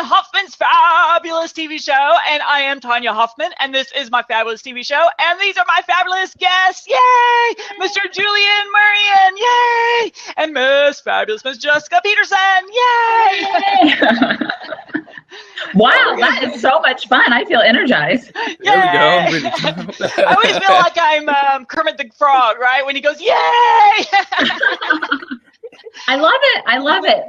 Hoffman's Fabulous TV Show, and I am Tanya Hoffman, and this is my fabulous TV show, and these are my fabulous guests, yay! Mr. Julien, Marion, yay! And Miss Fabulous Miss Jessica Peterson, yay! Wow, that is so much fun. I feel energized. Yay! There we go. I always feel like I'm Kermit the Frog, right? When he goes, yay! I love it. I love it.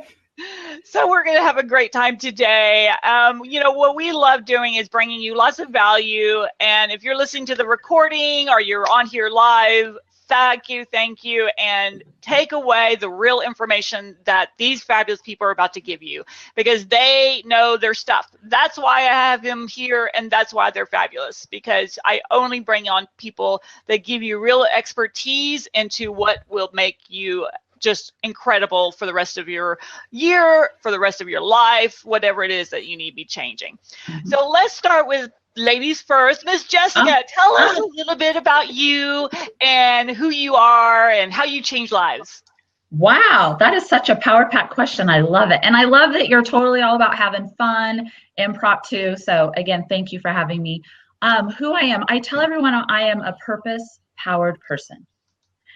So we're going to have a great time today. What we love doing is bringing you lots of value. And if you're listening to the recording or you're on here live, thank you, and take away the real information that these fabulous people are about to give you, because they know their stuff. That's why I have them here, and that's why they're fabulous, because I only bring on people that give you real expertise into what will make you just incredible for the rest of your year, for the rest of your life, whatever it is that you need to be changing. Mm-hmm. So let's start with ladies first. Miss Jessica, tell us a little bit about you and who you are and how you change lives. Wow, that is such a power-packed question. I love it. And I love that you're totally all about having fun, impromptu. So again, thank you for having me. Who I am, I tell everyone I am a purpose-powered person.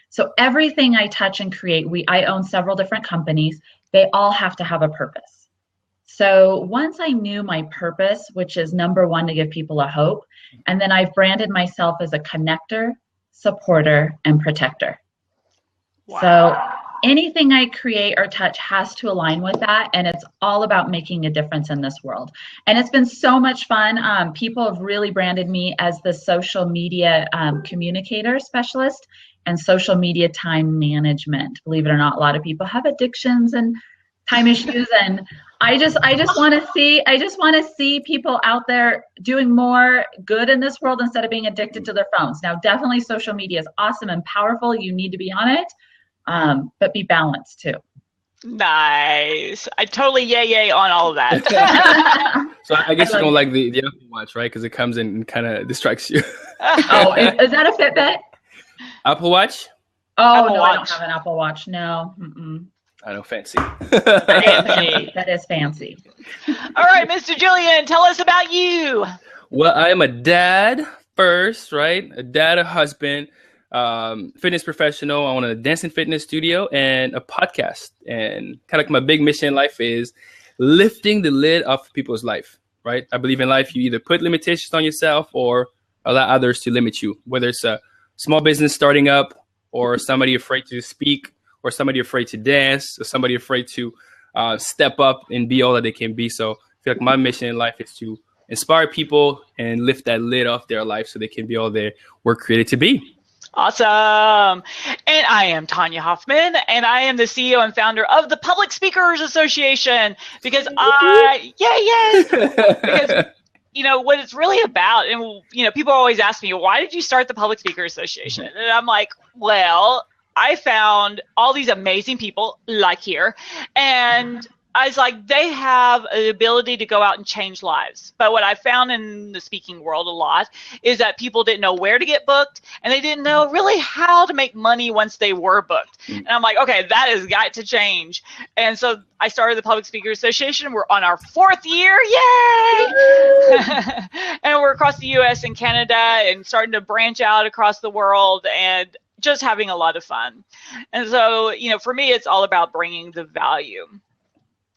So everything I touch and create, I own several different companies. They all have to have a purpose. So once I knew my purpose, which is number one, to give people a hope, and then I've branded myself as a connector, supporter, and protector. Wow. So anything I create or touch has to align with that, and it's all about making a difference in this world. And it's been so much fun. People have really branded me as the social media communicator specialist and social media time management. Believe it or not, a lot of people have addictions and time issues, and I just want to see people out there doing more good in this world instead of being addicted to their phones. Now, definitely social media is awesome and powerful. You need to be on it, but be balanced too. Nice. I totally yay on all of that. So I guess you don't like the Apple Watch, right? Because it comes in and kind of distracts you. Oh, is that a Fitbit? Apple Watch? Oh, Apple no, Watch. I don't have an Apple Watch. No. Mm-mm. I know, fancy. That is fancy. All right, Mr. Julien, tell us about you. Well, I am a dad first, right? A dad, a husband, fitness professional. I own a dance and fitness studio and a podcast. And kind of like my big mission in life is lifting the lid off people's life, right? I believe in life, you either put limitations on yourself or allow others to limit you, whether it's a small business starting up or somebody afraid to speak or somebody afraid to dance or somebody afraid to step up and be all that they can be. So I feel like my mission in life is to inspire people and lift that lid off their life so they can be all they were created to be. Awesome. And I am Tanya Hoffman, and I am the CEO and founder of the Public Speakers Association, because because what it's really about, and people always ask me, why did you start the Public Speakers Association? And I'm like, well, I found all these amazing people like here, and I was like, they have the ability to go out and change lives. But what I found in the speaking world a lot is that people didn't know where to get booked, and they didn't know really how to make money once they were booked. And I'm like, okay, that has got to change. And so I started the Public Speakers Association. We're on our 4th year, yay! And we're across the U.S. and Canada and starting to branch out across the world and just having a lot of fun. And so, for me, it's all about bringing the value.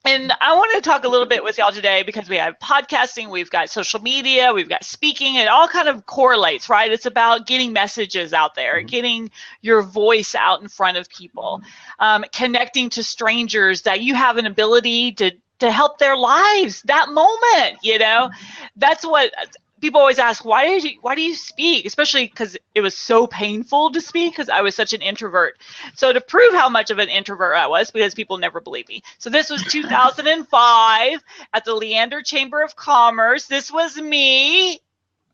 And I want to talk a little bit with y'all today because we have podcasting, we've got social media, we've got speaking. It all kind of correlates, right? It's about getting messages out there, getting your voice out in front of people, connecting to strangers that you have an ability to help their lives that moment. That's what people always ask, why do you speak? Especially because it was so painful to speak because I was such an introvert. So to prove how much of an introvert I was, because people never believed me. So this was 2005 at the Leander Chamber of Commerce. This was me.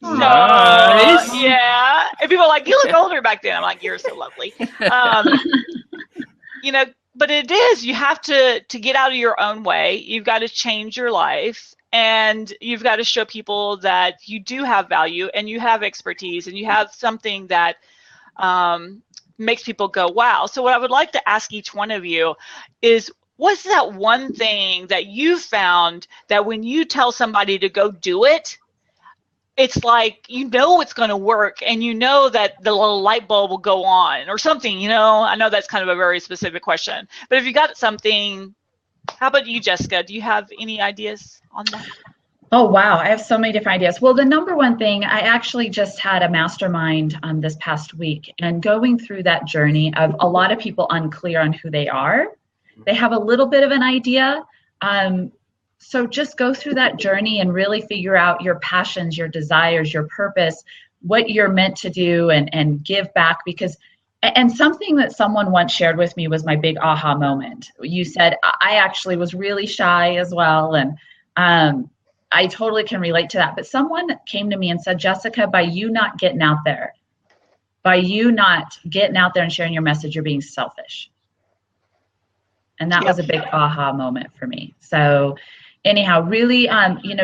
Nice. So, yeah. And people are like, you look older back then. I'm like, you're so lovely. But it is, you have to get out of your own way. You've got to change your life. And you've got to show people that you do have value and you have expertise and you have something that makes people go, wow. So what I would like to ask each one of you is, what's that one thing that you found that when you tell somebody to go do it, it's like, you know, it's going to work, and you know that the little light bulb will go on or something, you know? I know that's kind of a very specific question, but if you got something, how about you, Jessica? Do you have any ideas on that? Oh, wow. I have so many different ideas. Well, the number one thing, I actually just had a mastermind this past week, and going through that journey of a lot of people unclear on who they are. They have a little bit of an idea. So just go through that journey and really figure out your passions, your desires, your purpose, what you're meant to do, and give back. Because, and something that someone once shared with me was my big aha moment. You said, I actually was really shy as well. And I totally can relate to that. But someone came to me and said, Jessica, by you not getting out there and sharing your message, you're being selfish. And that was a big aha moment for me. So anyhow, really,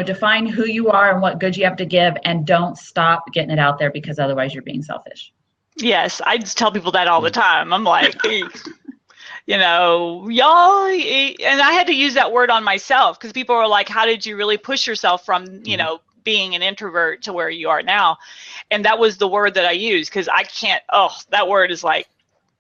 define who you are and what good you have to give, and don't stop getting it out there, because otherwise you're being selfish. Yes, I just tell people that all the time. I'm like, you know, y'all, and I had to use that word on myself, because people were like, how did you really push yourself from, you know, being an introvert to where you are now? And that was the word that I used, because I can't, that word is like,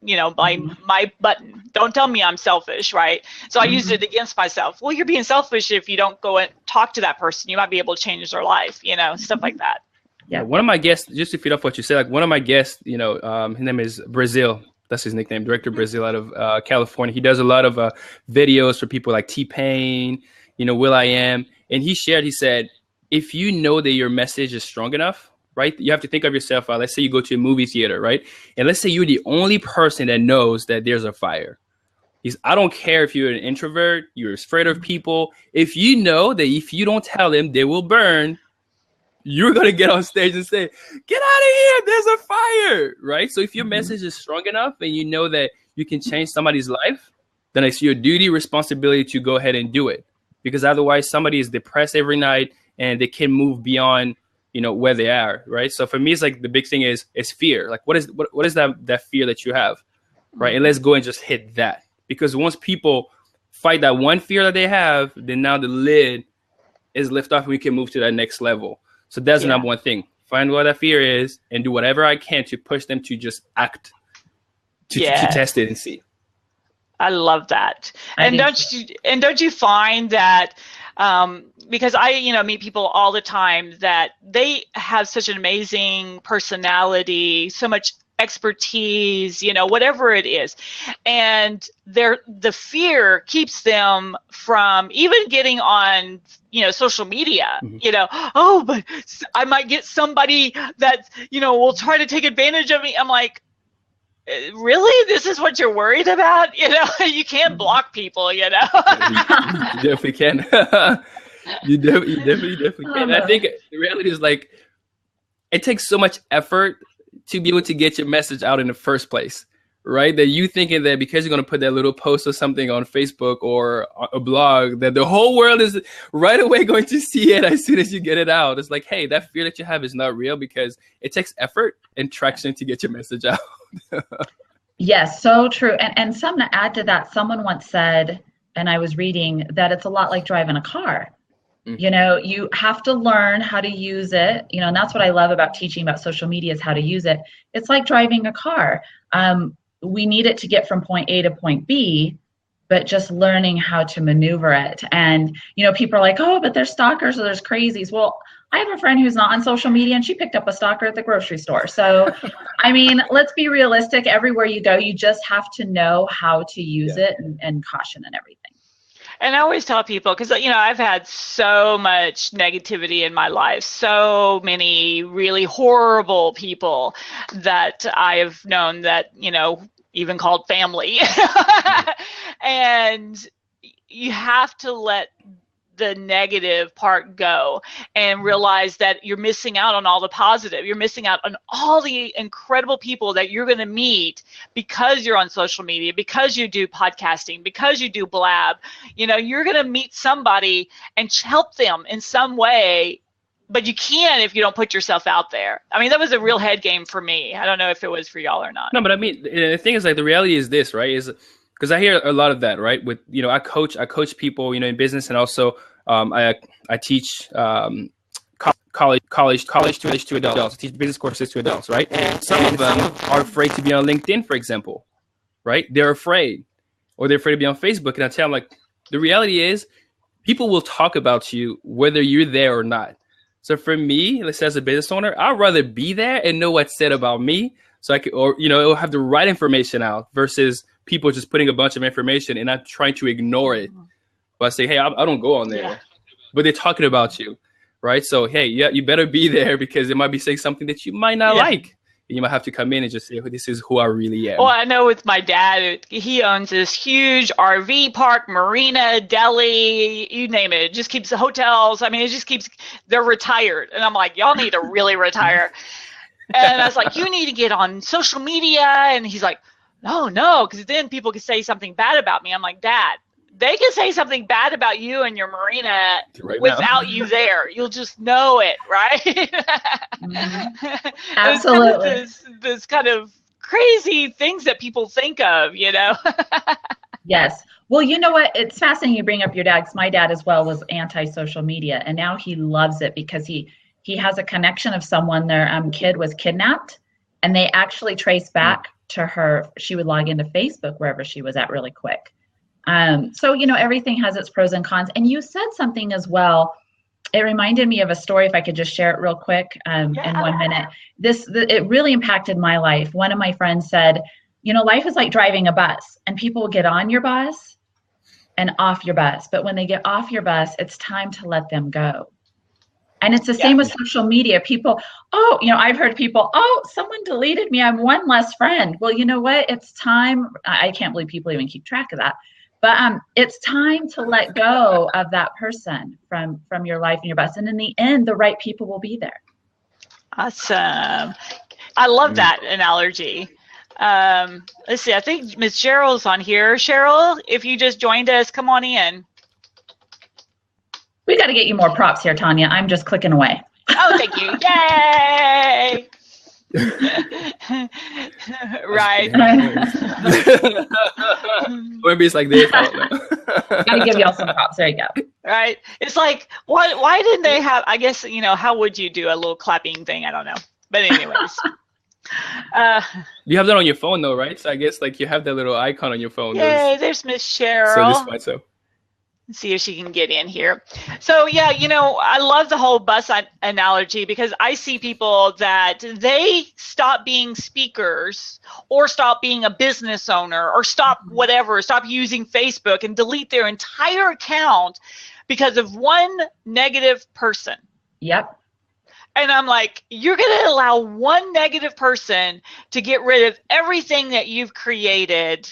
you know, my button. Don't tell me I'm selfish, right? So I used it against myself. Well, you're being selfish if you don't go and talk to that person. You might be able to change their life, you know, stuff like that. Yeah. One of my guests, just to feed off what you said, like one of my guests, you know, his name is Brazil. That's his nickname, Director Brazil, out of California. He does a lot of videos for people like T-Pain, you know, will.i.am. And he said, if you know that your message is strong enough, right? You have to think of yourself. Let's say you go to a movie theater, right? And let's say you're the only person that knows that there's a fire. I don't care if you're an introvert, you're afraid of people. If you know that if you don't tell them, they will burn, you're going to get on stage and say, get out of here, there's a fire, right? So if your message is strong enough and you know that you can change somebody's life, then it's your duty, responsibility to go ahead and do it. Because otherwise somebody is depressed every night and they can move beyond, you know, where they are, right? So for me, it's like the big thing is fear. Like, what is that fear that you have, right? And let's go and just hit that. Because once people fight that one fear that they have, then now the lid is lifted off and we can move to that next level. So that's the number one thing. Find what that fear is and do whatever I can to push them to just act, to test it and see. I love that. And don't you find that, because I, you know, meet people all the time that they have such an amazing personality, so much expertise, you know, whatever it is, and the fear keeps them from even getting on, you know, social media. You know, but I might get somebody that, you know, will try to take advantage of me. I'm like, really? This is what you're worried about? You know, you can't block people, you know. You definitely can. You definitely can. I think the reality is, like, it takes so much effort to be able to get your message out in the first place, right? That you thinking that because you're going to put that little post or something on Facebook or a blog, that the whole world is right away going to see it as soon as you get it out. It's like, hey, that fear that you have is not real, because it takes effort and traction to get your message out. Yes, so true. And something to add to that, someone once said, and I was reading, that it's a lot like driving a car. You know, you have to learn how to use it, you know, and that's what I love about teaching about social media, is how to use it. It's like driving a car. We need it to get from point A to point B, but just learning how to maneuver it. And, you know, people are like, oh, but there's stalkers or there's crazies. Well, I have a friend who's not on social media, and she picked up a stalker at the grocery store. So, I mean, let's be realistic. Everywhere you go, you just have to know how to use it, and caution and everything. And I always tell people, because, you know, I've had so much negativity in my life, so many really horrible people that I have known that, you know, even called family. And you have to let the negative part go and realize that you're missing out on all the positive. You're missing out on all the incredible people that you're going to meet because you're on social media, because you do podcasting, because you do Blab. You know, you're going to meet somebody and help them in some way, but you can't if you don't put yourself out there. I mean, that was a real head game for me. I don't know if it was for y'all or not. No, but I mean, the thing is, like, the reality is this, right? Is because I hear a lot of that, right? With, you know, I coach people, you know, in business, and also I teach college to adults. I teach business courses to adults, right? And some of them are afraid to be on LinkedIn, for example, right? They're afraid, or they're afraid to be on Facebook. And I tell them, like, the reality is people will talk about you whether you're there or not. So for me, let's say as a business owner, I'd rather be there and know what's said about me, so I could, or, you know, it'll have the right information out versus people just putting a bunch of information and I'm trying to ignore it. But I say, hey, I don't go on there, but they're talking about you, right? So, hey, yeah, you better be there, because they might be saying something that you might not like. And you might have to come in and just say, oh, this is who I really am. Well, I know with my dad, he owns this huge RV park, marina, deli, you name it. It just keeps the hotels. I mean, it just keeps, they're retired. And I'm like, y'all need to really retire. And I was like, you need to get on social media. And he's like, no, because then people could say something bad about me. I'm like, Dad, they can say something bad about you and your marina without you there. You'll just know it, right? Mm-hmm. Absolutely. This kind of crazy things that people think of, you know? Yes. Well, you know what? It's fascinating you bring up your dad, because my dad as well was anti-social media, and now he loves it because he has a connection of someone, their kid was kidnapped, and they actually traced back to her. She would log into Facebook wherever she was at really quick. So, you know, everything has its pros and cons. And you said something as well. It reminded me of a story, if I could just share it real quick in 1 minute. It really impacted my life. One of my friends said, you know, life is like driving a bus, and people will get on your bus and off your bus. But when they get off your bus, it's time to let them go. And it's the same with social media. People, oh, you know, I've heard people, oh, someone deleted me. I'm one less friend. Well, you know what? It's time. I can't believe people even keep track of that. But it's time to let go of that person from your life and your bus. And in the end, the right people will be there. Awesome. I love that analogy. Let's see. I think Miss Cheryl's on here. Cheryl, if you just joined us, come on in. We got to get you more props here, Tanya. I'm just clicking away. Oh, thank you. Yay! Right. Maybe it's like this. Gotta give y'all some props. There you go. Right. It's like, why didn't they have, I guess, you know, how would you do a little clapping thing? I don't know. But anyways. You have that on your phone though, right? So I guess like you have that little icon on your phone. Yay, there's Miss Cheryl. So this is fine, so. Let's see if she can get in here. So yeah, you know, I love the whole bus analogy, because I see people that they stop being speakers or stop being a business owner or stop using Facebook and delete their entire account because of one negative person. Yep. And I'm like, you're going to allow one negative person to get rid of everything that you've created.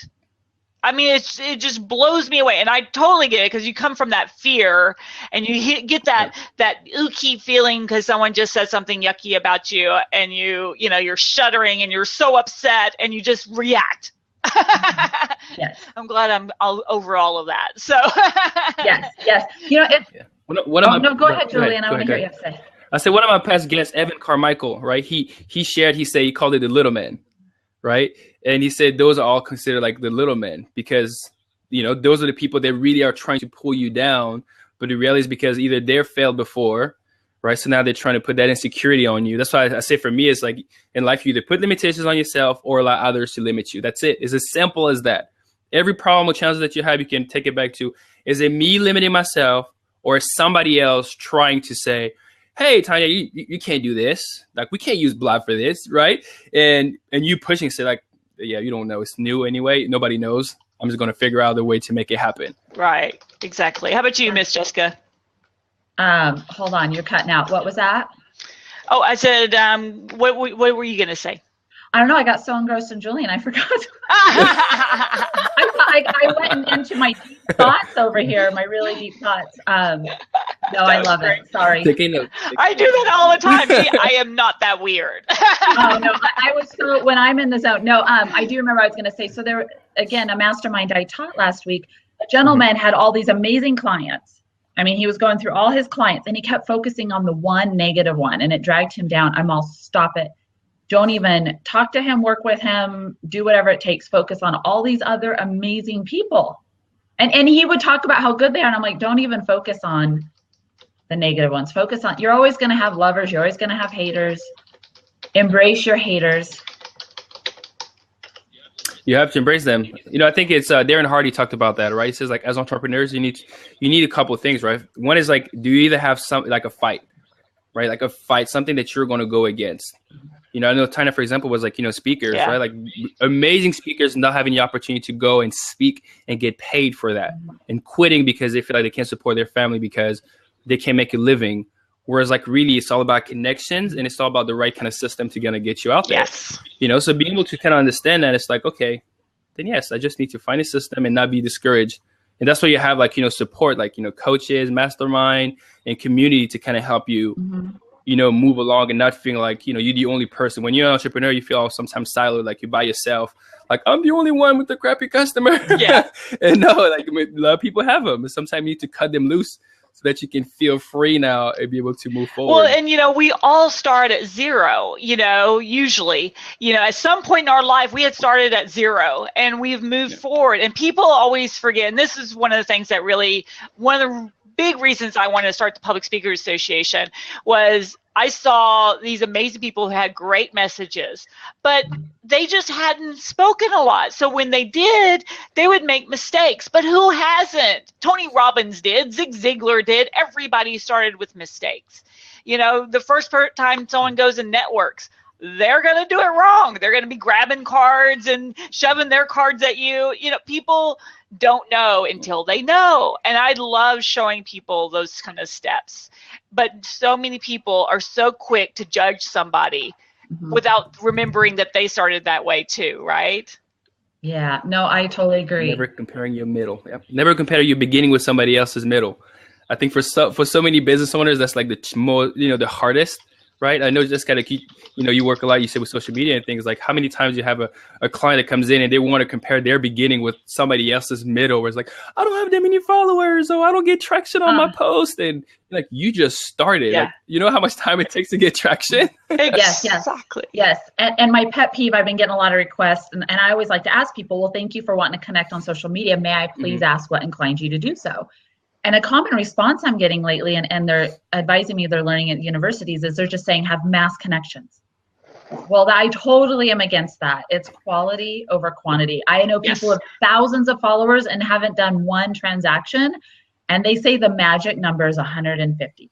I mean, it just blows me away. And I totally get it, because you come from that fear and you get that icky feeling because someone just said something yucky about you, and you're shuddering and you're so upset and you just react. Yes. I'm glad I'm over all of that. So yes. You know, go ahead, Julien. I want to hear you say. I said, one of my past guests, Evan Carmichael, right? He called it the little man, right? And he said those are all considered like the little men, because, you know, those are the people that really are trying to pull you down. But the reality is because either they're failed before, right? So now they're trying to put that insecurity on you. That's why I say for me, it's like in life, you either put limitations on yourself or allow others to limit you. That's it. It's as simple as that. Every problem or challenge that you have, you can take it back to, is it me limiting myself, or is somebody else trying to say, hey, Tanya, you can't do this. Like, we can't use blah for this, right? And you pushing, say like, yeah, you don't know. It's new anyway. Nobody knows. I'm just going to figure out a way to make it happen. Right. Exactly. How about you, Miss Jessica? Hold on. You're cutting out. What was that? Oh, I said, what were you going to say? I don't know. I got so engrossed in Julien, I forgot. I went into my deep thoughts over here, my really deep thoughts. No, I love it. Sorry. I do that all the time. See, I am not that weird. Oh, no, I was so, when I'm in the zone. No, I do remember I was going to say, so there, again, a mastermind I taught last week, a gentleman had all these amazing clients. I mean, he was going through all his clients and he kept focusing on the one negative one, and it dragged him down. I'm all, stop it. don't even talk to him, work with him, do whatever it takes, focus on all these other amazing people. And he would talk about how good they are. And I'm like, don't even focus on the negative ones. Focus on, you're always going to have lovers. You're always going to have haters. Embrace your haters. You have to embrace them. I think it's Darren Hardy talked about that, right? He says, like, as entrepreneurs, you need a couple of things, right? One is, like, do you either have something like a fight, right? Like a fight, something that you're going to go against. I know Tina, for example, was like, speakers, right? Like amazing speakers not having the opportunity to go and speak and get paid for that, and quitting because they feel like they can't support their family because they can't make a living. Whereas, like, really, it's all about connections, and it's all about the right kind of system to kind of get you out there. Yes. So being able to kind of understand that, it's like, okay, then yes, I just need to find a system and not be discouraged. And that's why you have, like, support, like, coaches, mastermind, and community to kind of help you, move along and not feeling like, you're the only person. When you're an entrepreneur, you feel sometimes siloed, like you're by yourself. Like, I'm the only one with the crappy customer. Yeah. And no, like, a lot of people have them. And sometimes you need to cut them loose so that you can feel free now and be able to move forward. Well, and, we all start at zero, usually. At some point in our life, we had started at zero, and we've moved forward. And people always forget, and this is one of the things that really, one of the big reasons I wanted to start the Public Speakers Association was I saw these amazing people who had great messages, but they just hadn't spoken a lot. So when they did, they would make mistakes. But who hasn't? Tony Robbins did. Zig Ziglar did. Everybody started with mistakes. The first time someone goes and networks, they're going to do it wrong. They're going to be grabbing cards and shoving their cards at you. People don't know until they know. And I love showing people those kind of steps. But so many people are so quick to judge somebody without remembering that they started that way too, right? Yeah, no, I totally agree. Never comparing your middle. Yep. Never compare your beginning with somebody else's middle. I think for so many business owners, that's like the more, the hardest, right? I know just gotta keep, you work a lot, you said, with social media and things. Like, how many times you have a client that comes in and they want to compare their beginning with somebody else's middle, where it's like, I don't have that many followers, or I don't get traction on my post. And like, you just started. Yeah. Like, you know how much time it takes to get traction? Yes, Exactly. Yes. And my pet peeve, I've been getting a lot of requests, and I always like to ask people, well, thank you for wanting to connect on social media. May I please ask what inclined you to do so? And a common response I'm getting lately, and they're advising me, they're learning at universities, is they're just saying have mass connections. Well, I totally am against that. It's quality over quantity. I know people with thousands of followers and haven't done one transaction, and they say the magic number is 150.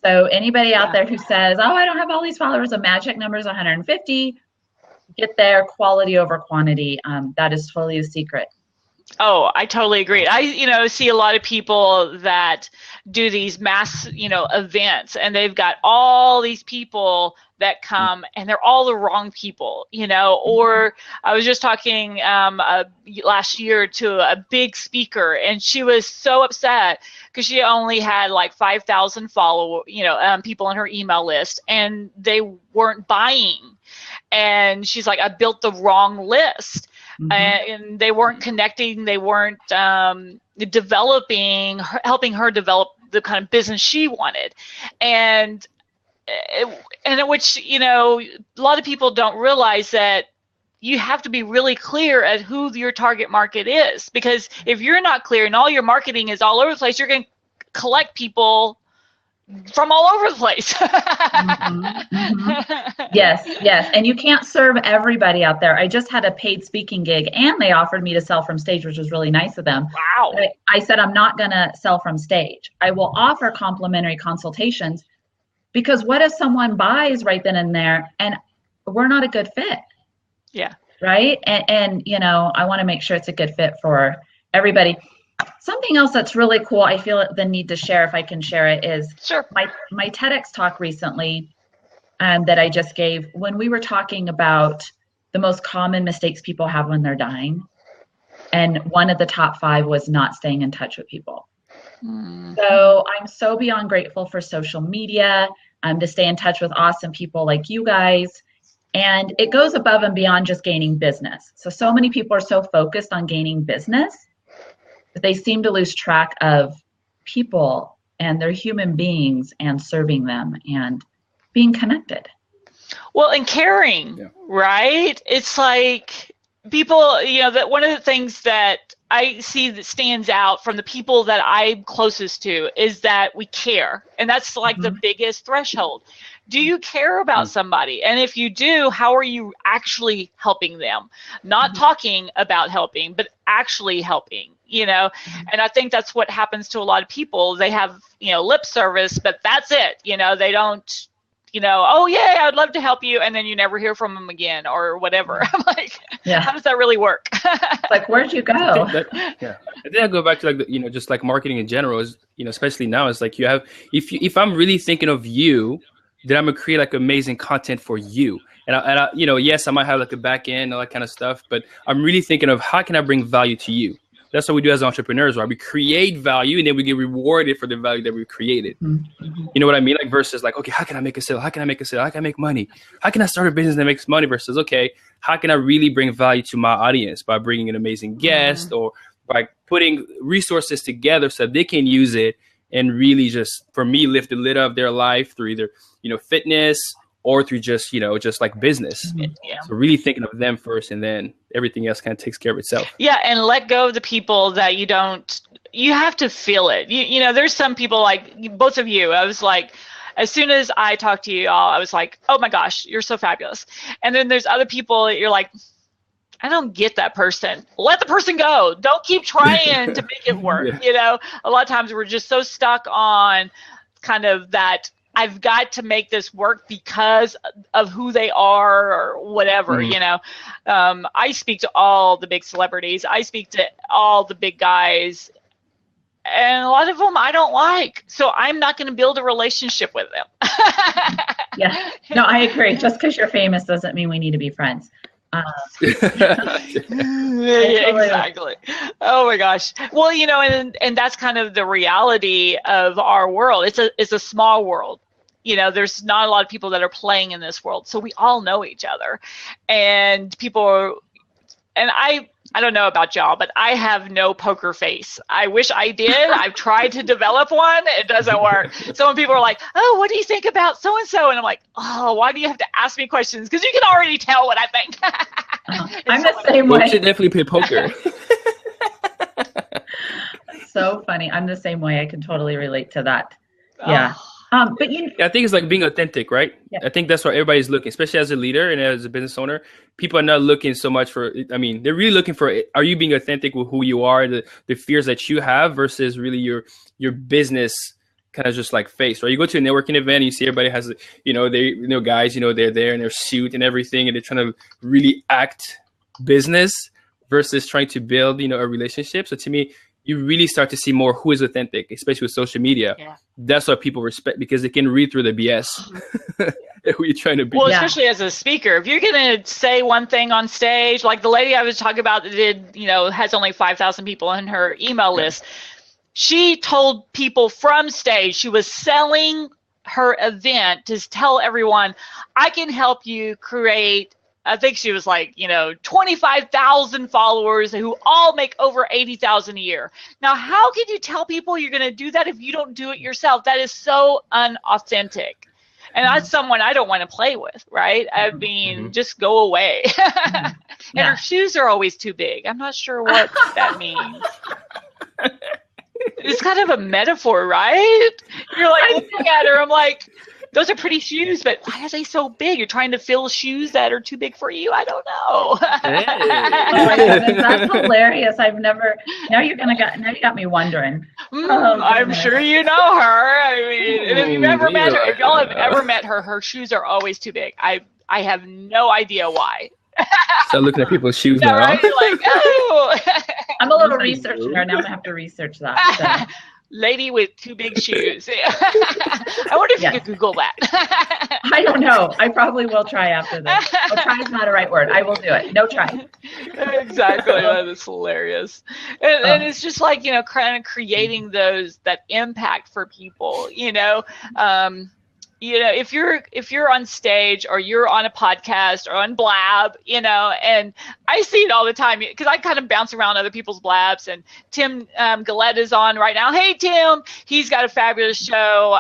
So anybody out there who says, oh, I don't have all these followers, the magic number is 150, get there, quality over quantity. That is totally the secret. Oh, I totally agree. I, see a lot of people that do these mass, events, and they've got all these people that come, and they're all the wrong people, or I was just talking last year to a big speaker, and she was so upset because she only had like 5,000 people on her email list, and they weren't buying. And she's like, I built the wrong list. And they weren't connecting, they weren't developing, helping her develop the kind of business she wanted. And which, a lot of people don't realize that you have to be really clear at who your target market is. Because if you're not clear and all your marketing is all over the place, you're going to collect people from all over the place. Yes. And you can't serve everybody out there. I just had a paid speaking gig, and they offered me to sell from stage, which was really nice of them. Wow. I said, I'm not going to sell from stage. I will offer complimentary consultations, because what if someone buys right then and there and we're not a good fit? Yeah. Right. And I want to make sure it's a good fit for everybody. Something else that's really cool, I feel the need to share, if I can share it, is sure. My TEDx talk recently that I just gave, when we were talking about the most common mistakes people have when they're dying. And one of the top 5 was not staying in touch with people. So I'm so beyond grateful for social media, to stay in touch with awesome people like you guys. And it goes above and beyond just gaining business. So many people are so focused on gaining business, but they seem to lose track of people and they're human beings and serving them and being connected. Well, and caring, right? It's like people, that one of the things that I see that stands out from the people that I'm closest to is that we care. And that's like the biggest threshold. Do you care about somebody? And if you do, how are you actually helping them? Not talking about helping, but actually helping, And I think that's what happens to a lot of people. They have, lip service, but that's it. They don't, oh yeah, I'd love to help you, and then you never hear from them again or whatever. I'm like, how does that really work? Like, where'd you go? I think I go back to like just like marketing in general is, especially now, it's like you have, if I'm really thinking of you, then I'm gonna create like amazing content for you. And I yes, I might have like a back end, all that kind of stuff, but I'm really thinking of how can I bring value to you? That's what we do as entrepreneurs, right? We create value and then we get rewarded for the value that we created. You know what I mean? Like versus like, okay, how can I make a sale? How can I make a sale? How can I make money? How can I start a business that makes money? Versus, okay, how can I really bring value to my audience by bringing an amazing guest or by putting resources together so that they can use it and really just, for me, lift the lid of their life through either, fitness or through just, just like business. So really thinking of them first, and then everything else kind of takes care of itself. Yeah. And let go of the people that you have to feel it. There's some people like both of you. I was like, as soon as I talked to you all, I was like, oh my gosh, you're so fabulous. And then there's other people that you're like, I don't get that person. Let the person go. Don't keep trying to make it work. A lot of times we're just so stuck on kind of that, I've got to make this work because of who they are or whatever, I speak to all the big celebrities. I speak to all the big guys, and a lot of them I don't like. So I'm not going to build a relationship with them. No, I agree. Just because you're famous doesn't mean we need to be friends. Exactly. Oh my gosh. Well, and that's kind of the reality of our world. It's a small world. There's not a lot of people that are playing in this world. So we all know each other, and I don't know about y'all, but I have no poker face. I wish I did. I've tried to develop one. It doesn't work. So when people are like, oh, what do you think about so-and-so? And I'm like, oh, why do you have to ask me questions? Because you can already tell what I think. I'm the same way. You should definitely play poker. So funny. I'm the same way. I can totally relate to that. Yeah. But I think it's like being authentic, right? Yeah. I think that's what everybody's looking, especially as a leader and as a business owner. People are not looking so much for, they're really looking for, are you being authentic with who you are, the fears that you have versus really your business kind of just like face, right? You go to a networking event and you see everybody has, guys, they're there in their suit and everything, and they're trying to really act business versus trying to build, a relationship. So to me, you really start to see more who is authentic, especially with social media. Yeah. That's what people respect because they can read through the BS. Who you're trying to be. Well, especially as a speaker, if you're going to say one thing on stage, like the lady I was talking about that has only 5,000 people in her email list. She told people from stage, she was selling her event to tell everyone, I can help you create, I think she was like, 25,000 followers who all make over 80,000 a year. Now, how can you tell people you're going to do that if you don't do it yourself? That is so unauthentic. And that's someone I don't want to play with, right? I mean, just go away. And her shoes are always too big. I'm not sure what that means. It's kind of a metaphor, right? You're like looking at her, I'm like, those are pretty shoes, but why are they so big? You're trying to fill shoes that are too big for you? I don't know. Hey. That's hilarious. Now you got me wondering. I'm sure you know her. I mean, and if you've ever met her, if y'all have ever met her, her shoes are always too big. I have no idea why. Start looking at people's shoes now. Right? Like, oh. I'm a little researcher now. I'm going to have to research that. So. Lady with too big shoes. I wonder if you could Google that. I don't know. I probably will try after this. Well, try is not a right word. I will do it. No try. Exactly. That is hilarious. And it's just like, kind of creating that impact for people, if you're on stage or you're on a podcast or on Blab, and I see it all the time because I kind of bounce around other people's Blabs, and Tim Gillette is on right now. Hey, Tim, he's got a fabulous show.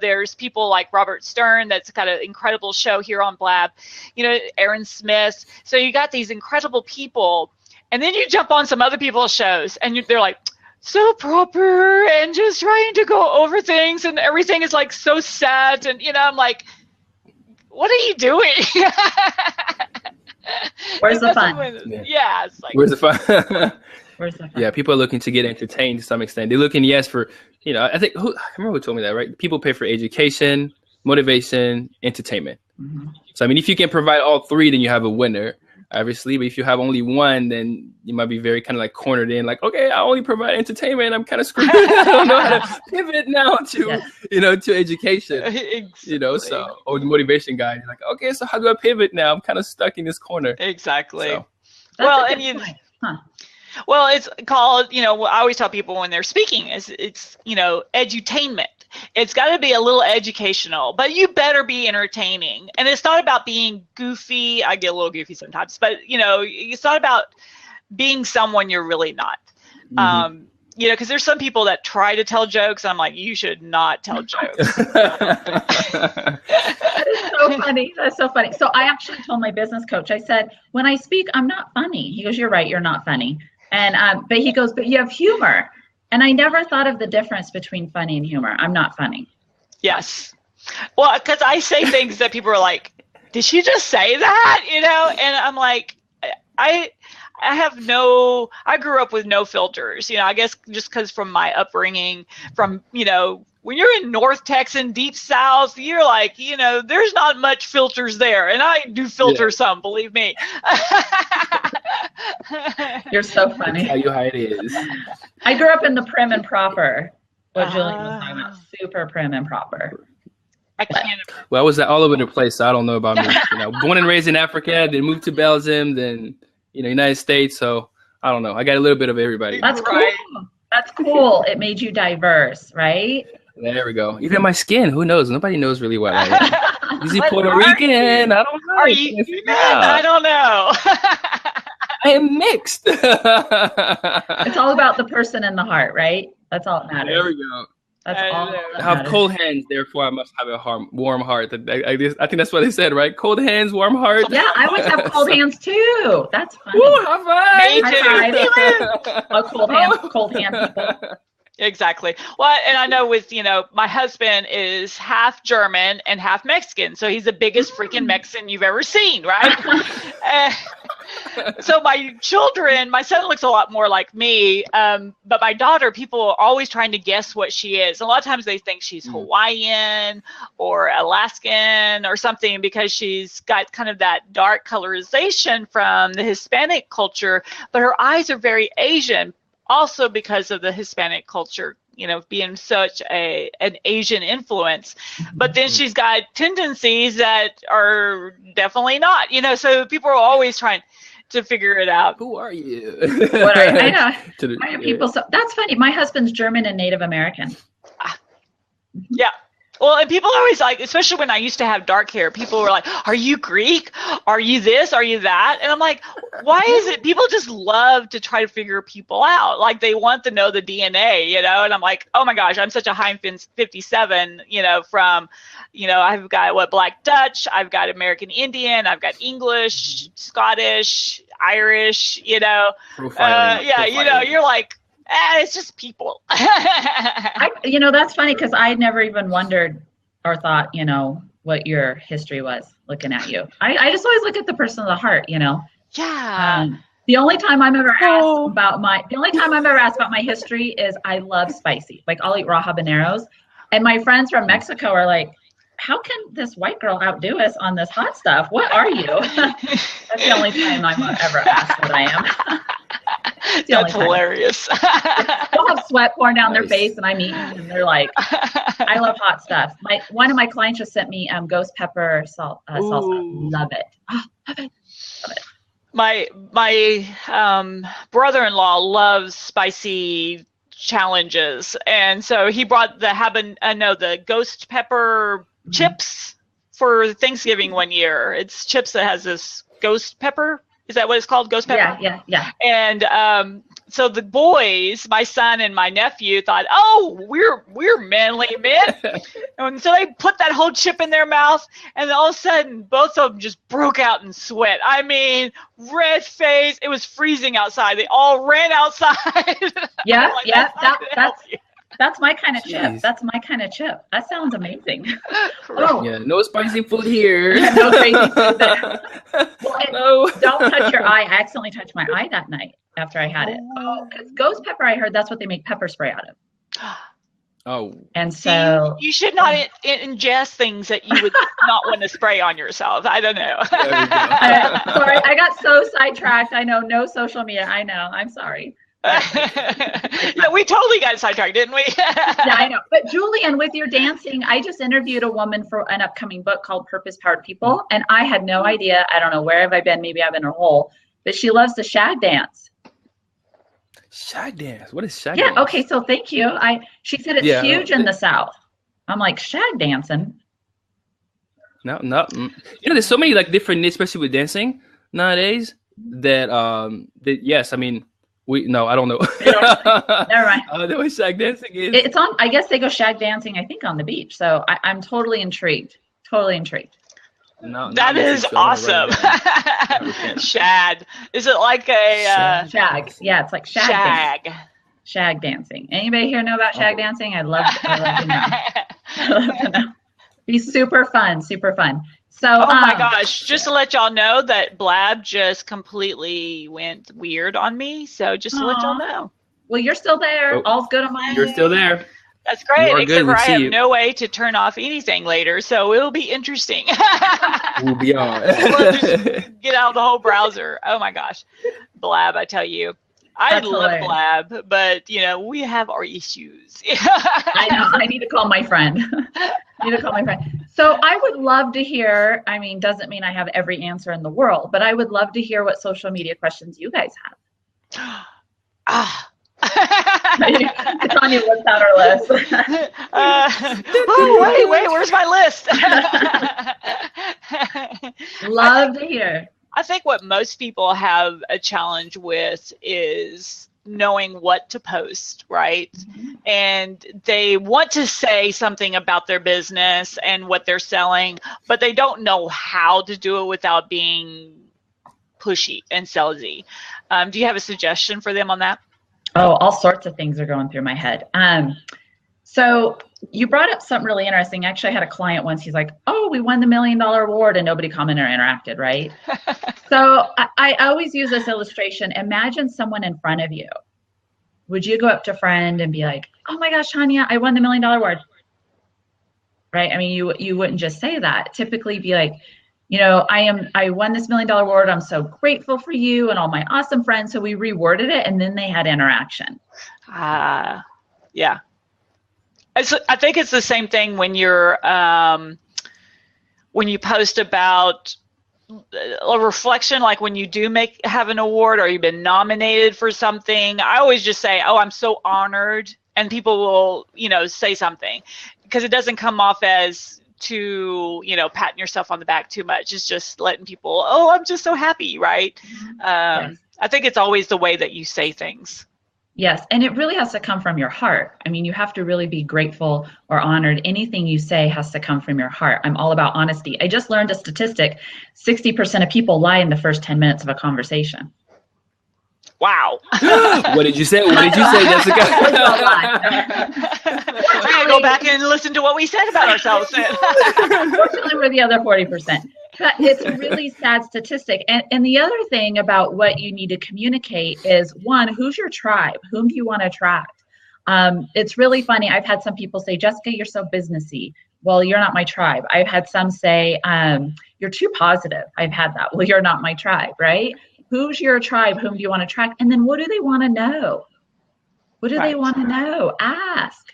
There's people like Robert Stern that's got an incredible show here on Blab, Aaron Smith. So you got these incredible people, and then you jump on some other people's shows and they're like, so proper and just trying to go over things, and everything is like so set, and I'm like, what are you doing? Where's the fun? Yeah, it's like, where's the fun? Where's the fun? Yeah, people are looking to get entertained to some extent. They're looking, yes, for I think I remember who told me that, right? People pay for education, motivation, entertainment. Mm-hmm. So I mean, if you can provide all three, then you have a winner. Obviously, but if you have only one, then you might be very kind of like cornered in, like, okay, I only provide entertainment. I'm kind of screwed. I don't know how to pivot now to, to education, exactly. So, or the motivation guy, you're like, okay, so how do I pivot now? I'm kind of stuck in this corner. Exactly. So. Well, and well, it's called, I always tell people when they're speaking, it's edutainment. It's got to be a little educational, but you better be entertaining. And it's not about being goofy. I get a little goofy sometimes, but it's not about being someone you're really not. Mm-hmm. Because there's some people that try to tell jokes. I'm like, you should not tell jokes. That is so funny. That's so funny. So I actually told my business coach, I said, when I speak, I'm not funny. He goes, you're right, you're not funny. And but he goes, but you have humor. And I never thought of the difference between funny and humor. I'm not funny. Yes. Well, because I say things that people are like, did she just say that? And I'm like, I grew up with no filters, I guess just because from my upbringing, from, when you're in North Texas, Deep South, you're like, there's not much filters there. And I do filter some, believe me. You're so funny. Tell you how it is. I grew up in the prim and proper. What Julien was talking about, super prim and proper. I can't. Well, I was all over the place, so I don't know about me. Born and raised in Africa, then moved to Belgium, then United States. So I don't know. I got a little bit of everybody. That's cool. That's cool. It made you diverse, right? There we go. Even my skin, who knows? Nobody knows really what I am. Is he Puerto Rican? I don't know. Are you? I don't know. I am mixed. It's all about the person and the heart, right? That's all that matters. There we go. That's all that I have matters. cold hands, therefore I must have a warm heart. I think that's what they said, right? Cold hands, warm heart. Yeah, I always have cold hands too. That's funny. Woo, high five! High five. Oh, cold hand people. Exactly. Well, and I know with, my husband is half German and half Mexican. So he's the biggest freaking Mexican you've ever seen, right? So my son looks a lot more like me. But my daughter, people are always trying to guess what she is. A lot of times they think she's Hawaiian or Alaskan or something because she's got kind of that dark colorization from the Hispanic culture, but her eyes are very Asian. Also because of the Hispanic culture, being such an Asian influence. But then she's got tendencies that are definitely not, so people are always trying to figure it out. Who are you? What are you? I know. Why are people so? That's funny. My husband's German and Native American. Yeah. Well, and people are always like, especially when I used to have dark hair, people were like, are you Greek? Are you this? Are you that? And I'm like, why is it people just love to try to figure people out? Like they want to know the DNA, and I'm like, oh my gosh, I'm such a Heim 57, from, I've got Black Dutch, I've got American Indian, I've got English, Scottish, Irish, Profiling. you're like, it's just people. That's funny because I never even wondered or thought, what your history was looking at you. I just always look at the person of the heart, Yeah. The only time I'm ever asked about my history is I love spicy. Like I'll eat raw habaneros. And my friends from Mexico are like, how can this white girl outdo us on this hot stuff? What are you? That's the only time I'm ever asked what I am. That's hilarious. They'll have sweat pouring down their face and I'm eating and they're like, I love hot stuff. One of my clients just sent me ghost pepper salsa. Love it. Oh, love it. My brother-in-law loves spicy challenges. And so he brought the ghost pepper chips for Thanksgiving one year. It's chips that has this ghost pepper. Is that what it's called? Ghost pepper? Yeah. And so the boys, my son and my nephew, thought, oh, we're manly men. And so they put that whole chip in their mouth, and all of a sudden, both of them just broke out in sweat. I mean, red face. It was freezing outside. They all ran outside. Yeah, like, that's my kind of chip. Jeez. That's my kind of chip. That sounds amazing. Yeah, no spicy food here. No crazy food there. Well, No. Don't touch your eye. I accidentally touched my eye that night after I had it. Oh, because ghost pepper, I heard that's what they make pepper spray out of. Oh. And so you should not ingest things that you would not want to spray on yourself. I don't know. sorry, I got so sidetracked. I know, no social media. I know. I'm sorry. Yeah, we totally got sidetracked, didn't we? Yeah, I know. But Julien, with your dancing, I just interviewed a woman for an upcoming book called Purpose Powered People, and I had no idea. I don't know, where have I been? Maybe I've been in a hole. But she loves to shag dance. Shag dance. What is shag Yeah. dance? Okay. So thank you. She said it's huge in the South. I'm like, shag dancing. No. There's so many like different niche, especially with dancing nowadays. That yes, I mean, I don't know. Never mind. I don't know what shag dancing is. It's on. I guess they go shag dancing. I think on the beach. So I'm totally intrigued. Totally intrigued. No, that is awesome. Shad. Is it like a shag? Yeah, it's like shag. Shag dancing. Anybody here know about shag dancing? I'd love to know. I'd love to know. Be super fun. Super fun. So, oh my gosh, just to let y'all know that Blab just completely went weird on me. So just to let y'all know. Well, you're still there. Oh, all's good on my end. You're still there. That's great, except for I have you. no way to turn off anything later, so it'll be interesting. We'll be on. We'll just get out of the whole browser. Oh my gosh. Blab, I tell you. I love Blab, but we have our issues. I know. I need to call my friend. So I would love to hear, I mean, doesn't mean I have every answer in the world, but I would love to hear what social media questions you guys have. It's on your list out or list. Wait, where's my list? Love to hear. I think what most people have a challenge with is knowing what to post, right? Mm-hmm. And they want to say something about their business and what they're selling, but they don't know how to do it without being pushy and salesy. Do you have a suggestion for them on that? Oh, all sorts of things are going through my head. So you brought up something really interesting. Actually, I had a client once. He's like, oh, we won the $1 million award and nobody commented or interacted, right? So I always use this illustration. Imagine someone in front of you. Would you go up to a friend and be like, oh my gosh, Tanya, I won the $1 million award? Right? I mean, you wouldn't just say that. Typically be like, I won this $1 million award. I'm so grateful for you and all my awesome friends. So we reworded it and then they had interaction. Yeah. I think it's the same thing when you're when you post about a reflection, like when you do have an award or you've been nominated for something. I always just say, oh, I'm so honored, and people will say something, because it doesn't come off as to patting yourself on the back too much. It's just letting people, oh, I'm just so happy, right? Yes. I think it's always the way that you say things. Yes, and it really has to come from your heart. I mean, you have to really be grateful or honored. Anything you say has to come from your heart. I'm all about honesty. I just learned a statistic. 60% of people lie in the first 10 minutes of a conversation. Wow. What did you say? Jessica? I gotta go back and listen to what we said about ourselves. Unfortunately, we're the other 40%. But it's a really sad statistic. And the other thing about what you need to communicate is, one, who's your tribe? Whom do you want to attract? It's really funny. I've had some people say, Jessica, you're so businessy. Well, you're not my tribe. I've had some say, you're too positive. I've had that. Well, you're not my tribe, right? Who's your tribe? Whom do you want to attract? And then what do they want to know? What do they want to know? Ask.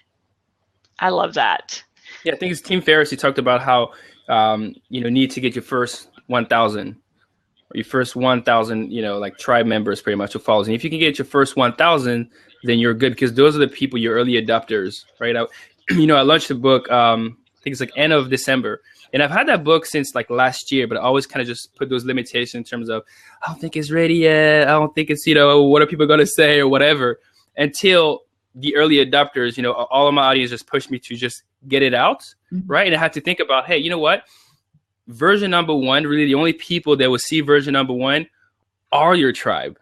I love that. Yeah, I think it's Tim Ferriss. He talked about how you need to get your first 1,000 or your first 1,000, like tribe members pretty much who follows. And if you can get your first 1,000, then you're good, because those are the people, your early adopters, right? I launched the book, I think it's like end of December. And I've had that book since like last year, but I always kind of just put those limitations in terms of, I don't think it's ready yet. I don't think it's, what are people going to say or whatever, until the early adopters, all of my audience just pushed me to just get it out. Mm-hmm. Right. And I had to think about, hey, you know what? Version number one, really the only people that will see version number one are your tribe,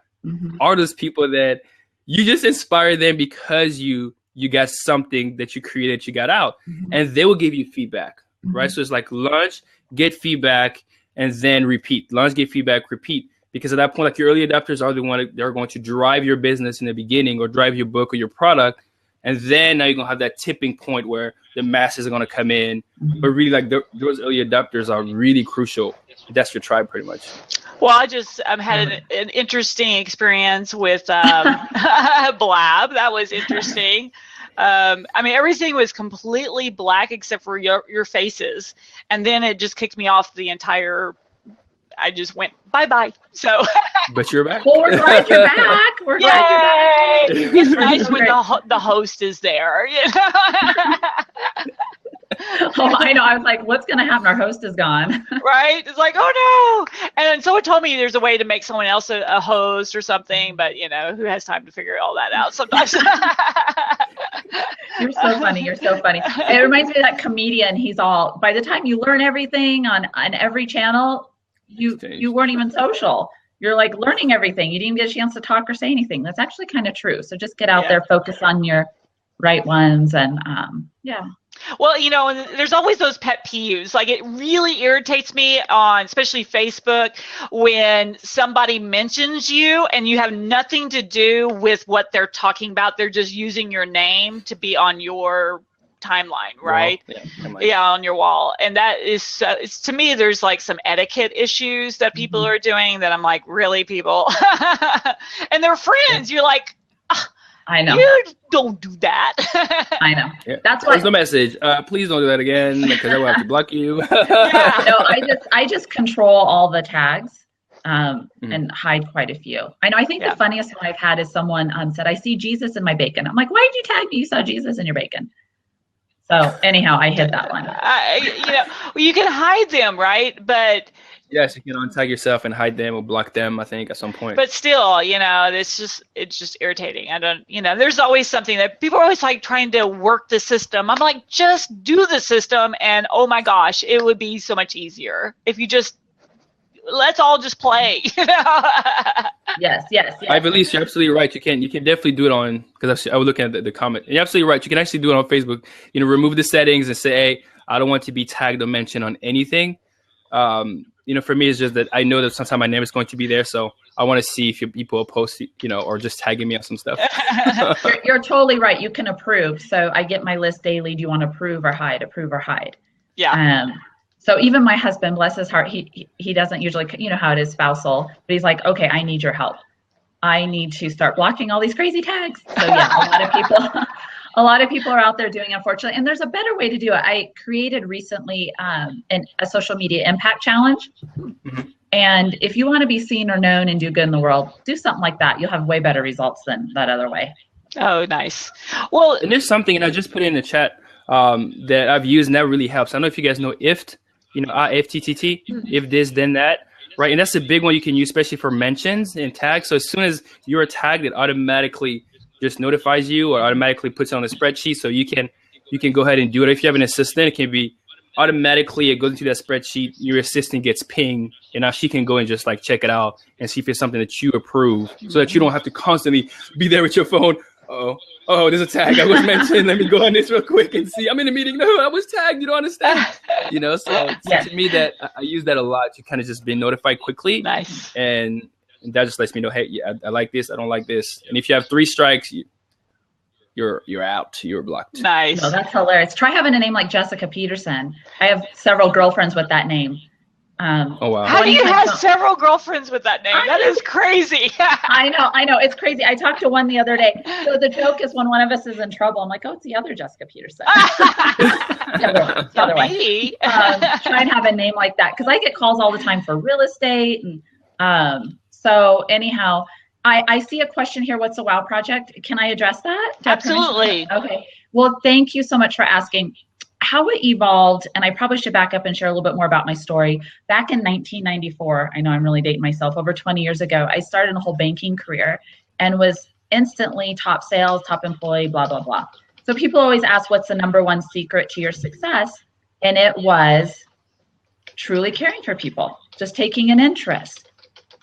are those people that you just inspire them because you got something that you created, you got out, and they will give you feedback, right? So it's like launch, get feedback, and then repeat. Launch, get feedback, repeat. Because at that point, like your early adopters are the one they're going to drive your business in the beginning, or drive your book or your product. And then now you're going to have that tipping point where the masses are going to come in. But really, like those early adopters are really crucial. That's your tribe pretty much. Well, I just had an interesting experience with Blab. That was interesting. Everything was completely black except for your faces. And then it just kicked me off the entire, I just went bye-bye. So. But you're back. Well, we're glad you're back. We're glad you're back. It's nice when the host is there. Oh, I know. I was like, what's going to happen? Our host is gone. Right? It's like, oh no. And someone told me there's a way to make someone else a host or something, but who has time to figure all that out sometimes? You're so funny. You're so funny. It reminds me of that comedian. He's all, by the time you learn everything on every channel, you weren't even social. You're like learning everything. You didn't even get a chance to talk or say anything. That's actually kind of true. So just get out there, focus on your right ones, and Well, there's always those pet peeves. Like, it really irritates me on especially Facebook when somebody mentions you and you have nothing to do with what they're talking about. They're just using your name to be on your timeline, right? On your wall. And that is, to me, there's like some etiquette issues that people are doing that I'm like, really, people? And they're friends. You're like, I know. You don't do that. I know. Yeah. That's why. There's no message. Please don't do that again, because I will have to block you. No, I just control all the tags and hide quite a few. I know. I think the funniest one I've had is someone said, "I see Jesus in my bacon." I'm like, "Why did you tag me? You saw Jesus in your bacon." So anyhow, I hid that one. You can hide them, right? But yes, you can untag yourself and hide them or block them, I think, at some point. But still, it's just irritating. I don't, there's always something that people are always like trying to work the system. I'm like, just do the system, and oh my gosh, it would be so much easier if you just, let's all just play. Yes. I believe you're absolutely right. You can definitely do it on, because I was looking at the comment. And you're absolutely right. You can actually do it on Facebook. Remove the settings and say, hey, I don't want to be tagged or mentioned on anything. For me, it's just that I know that sometimes my name is going to be there, so I want to see if people post, or just tagging me on some stuff. You're totally right. You can approve. So I get my list daily. Do you want to approve or hide? Approve or hide? Yeah. So even my husband, bless his heart, he doesn't usually, how it is, spousal, but he's like, okay, I need your help. I need to start blocking all these crazy tags. So yeah, a lot of people are out there doing it, unfortunately. And there's a better way to do it. I created recently a social media impact challenge. And if you want to be seen or known and do good in the world, do something like that. You'll have way better results than that other way. Oh, nice. Well, and there's something, and I just put it in the chat that I've used, and that really helps. I don't know if you guys know IFT, IFTTT, if this, then that. Right, and that's a big one you can use, especially for mentions and tags. So as soon as you're tagged, it automatically just notifies you or automatically puts it on the spreadsheet, so you can go ahead and do it. If you have an assistant, it can be automatically, it goes into that spreadsheet, your assistant gets pinged, and now she can go and just like check it out and see if it's something that you approve, so that you don't have to constantly be there with your phone. Oh, there's a tag I was mentioned. Let me go on this real quick and see. I'm in a meeting. No, I was tagged. You don't understand. So to me, that I use that a lot to kind of just be notified quickly. Nice. And that just lets me know, hey, I like this. I don't like this. And if you have 3 strikes, you're out. You're blocked. Nice. Oh, that's hilarious. Try having a name like Jessica Peterson. I have several girlfriends with that name. Oh wow! How do you have several girlfriends with that name? That is crazy. I know, it's crazy. I talked to one the other day. So the joke is when one of us is in trouble, I'm like, oh, it's the other Jessica Peterson. the other one. Try and have a name like that, because I get calls all the time for real estate and So anyhow, I see a question here. What's a WOW project? Can I address that? Absolutely. Okay. Well, thank you so much for asking. How it evolved, and I probably should back up and share a little bit more about my story. Back in 1994, I know I'm really dating myself, over 20 years ago, I started a whole banking career and was instantly top sales, top employee, blah, blah, blah. So people always ask, what's the number one secret to your success? And it was truly caring for people, just taking an interest.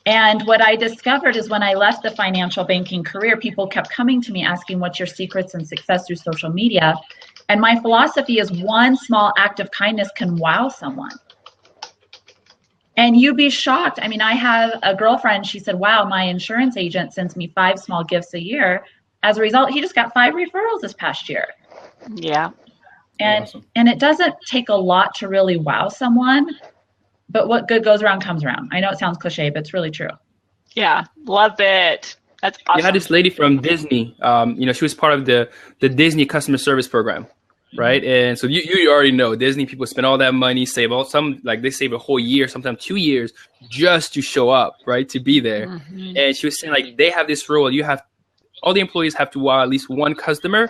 And what I discovered is when I left the financial banking career, people kept coming to me asking, what's your secrets and success through social media? And my philosophy is one small act of kindness can wow someone. And you'd be shocked. I mean, I have a girlfriend, she said, wow, my insurance agent sends me 5 small gifts a year. As a result, he just got 5 referrals this past year. Yeah. And Awesome. and it doesn't take a lot to really wow someone, but what good goes around comes around. I know it sounds cliche, but it's really true. Yeah. Love it. That's awesome. You had this lady from Disney. She was part of the Disney customer service program, right? And so you already know Disney people spend all that money, save they save a whole year, sometimes 2 years, just to show up, right, to be there. Mm-hmm. And she was saying like they have this rule: all the employees have to wow at least one customer